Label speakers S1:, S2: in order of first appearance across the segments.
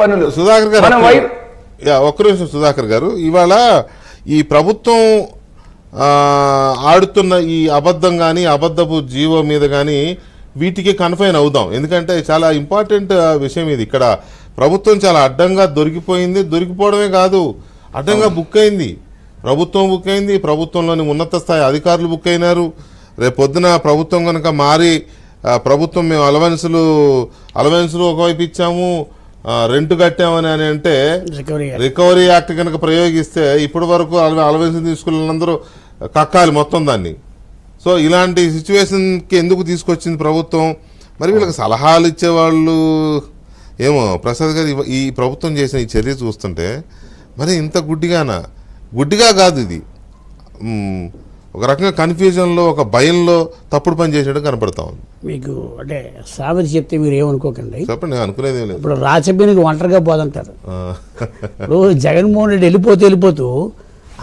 S1: పనులు. సుధాకర్ గారు ఒక్క నిమిషం. సుధాకర్ గారు, ఇవాళ ఈ ప్రభుత్వం ఆడుతున్న ఈ అబద్ధం కానీ అబద్ధపు జీవో మీద కానీ వీటికి కన్ఫైన్ అవుదాం. ఎందుకంటే చాలా ఇంపార్టెంట్ విషయం ఇది. ఇక్కడ ప్రభుత్వం చాలా అడ్డంగా దొరికిపోయింది. దొరికిపోవడమే కాదు, అడ్డంగా బుక్ అయింది. ప్రభుత్వం బుక్ అయింది, ప్రభుత్వంలోని ఉన్నత స్థాయి అధికారులు బుక్ అయినారు. రేపు పొద్దున ప్రభుత్వం కనుక మారి ప్రభుత్వం మేము అలవెన్సులు ఒకవైపు ఇచ్చాము, రెంట్ కట్టామని అని అంటే రికవరీ యాక్ట్ కనుక ప్రయోగిస్తే ఇప్పటి వరకు అలవెన్స్ తీసుకున్నందరూ కక్కాలి మొత్తం దాన్ని. సో ఇలాంటి సిచ్యువేషన్కి ఎందుకు తీసుకొచ్చింది ప్రభుత్వం? మరి వీళ్ళకి సలహాలు ఇచ్చేవాళ్ళు ఏమో. ప్రసాద్ గారు, ఈ ప్రభుత్వం చేసిన ఈ చర్య చూస్తుంటే మరి ఇంత గుడ్డిగా కాదు, ఇది ఒక రకంగా కన్ఫ్యూజన్లో, ఒక భయంలో తప్పుడు పని చేసేట్టు కనపడతా ఉంది.
S2: మీకు అంటే సామెత చెప్తే మీరు ఏమనుకోకండి.
S1: చెప్పండి, నేను అనుకునేది లేదు.
S2: ఇప్పుడు రాచబీనికి ఒంటరిగా పోదంటారు. ఇప్పుడు జగన్మోహన్ రెడ్డి వెళ్ళిపోతూ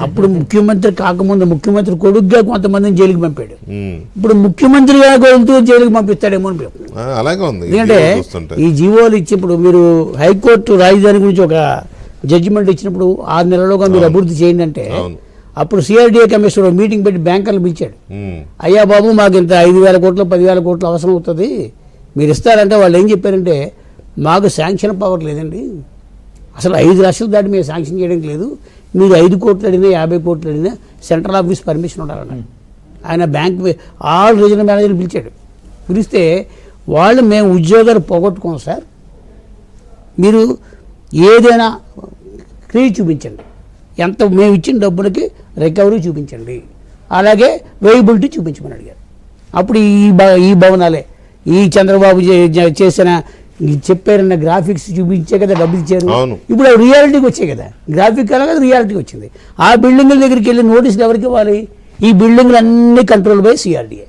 S2: అప్పుడు ముఖ్యమంత్రి కాకముందు ముఖ్యమంత్రి కొడుకుగా కొంతమందిని జైలుకి పంపాడు. ఇప్పుడు ముఖ్యమంత్రిగా కొడుతూ జైలుకి పంపిస్తాడేమో అని.
S1: అలాగే ఉంది.
S2: ఎందుకంటే ఈ జీవోలు ఇచ్చి ఇప్పుడు మీరు హైకోర్టు రాజధాని గురించి ఒక జడ్జిమెంట్ ఇచ్చినప్పుడు 6 నెలలుగా మీరు అభివృద్ధి చేయండి అంటే అప్పుడు సిఆర్డీఏ కమిషనర్ మీటింగ్ పెట్టి బ్యాంకర్లు పిలిచాడు. అయ్యా బాబు, మాకు ఇంత 5,000 కోట్లు 10,000 కోట్లు అవసరం అవుతుంది, మీరు ఇస్తారంటే వాళ్ళు ఏం చెప్పారంటే మాకు శాంక్షన్ పవర్ లేదండి, అసలు 5 లక్షలు దాటి మేము శాంక్షన్ చేయడానికి లేదు, మీరు 5 కోట్లు అడిగినా 50 కోట్లు అడిగినా సెంట్రల్ ఆఫీస్ పర్మిషన్ ఉండాలన్నాడు. ఆయన బ్యాంక్ ఆల్ రీజనల్ మేనేజర్ని పిలిచాడు. పిలిస్తే వాళ్ళు మేము ఉద్యోగాలు పోగొట్టుకోం సార్, మీరు ఏదైనా క్రెడిట్ చూపించండి, ఎంత మేము ఇచ్చిన డబ్బులకి రికవరీ చూపించండి, అలాగే వేయబిలిటీ చూపించమని అడిగారు. అప్పుడు ఈ భవనాలే ఈ చంద్రబాబు చేసిన చెప్పారన్న గ్రాఫిక్స్ చూపించే కదా డబ్బులు ఇచ్చారు. ఇప్పుడు రియాలిటీకి వచ్చాయి కదా, గ్రాఫిక్ అలాగే రియాలిటీకి వచ్చింది. ఆ బిల్డింగ్ల దగ్గరికి వెళ్ళి నోటీసులు ఎవరికి ఇవ్వాలి? ఈ బిల్డింగ్లు అన్ని కంట్రోల్ బై సిఆర్డీఏ.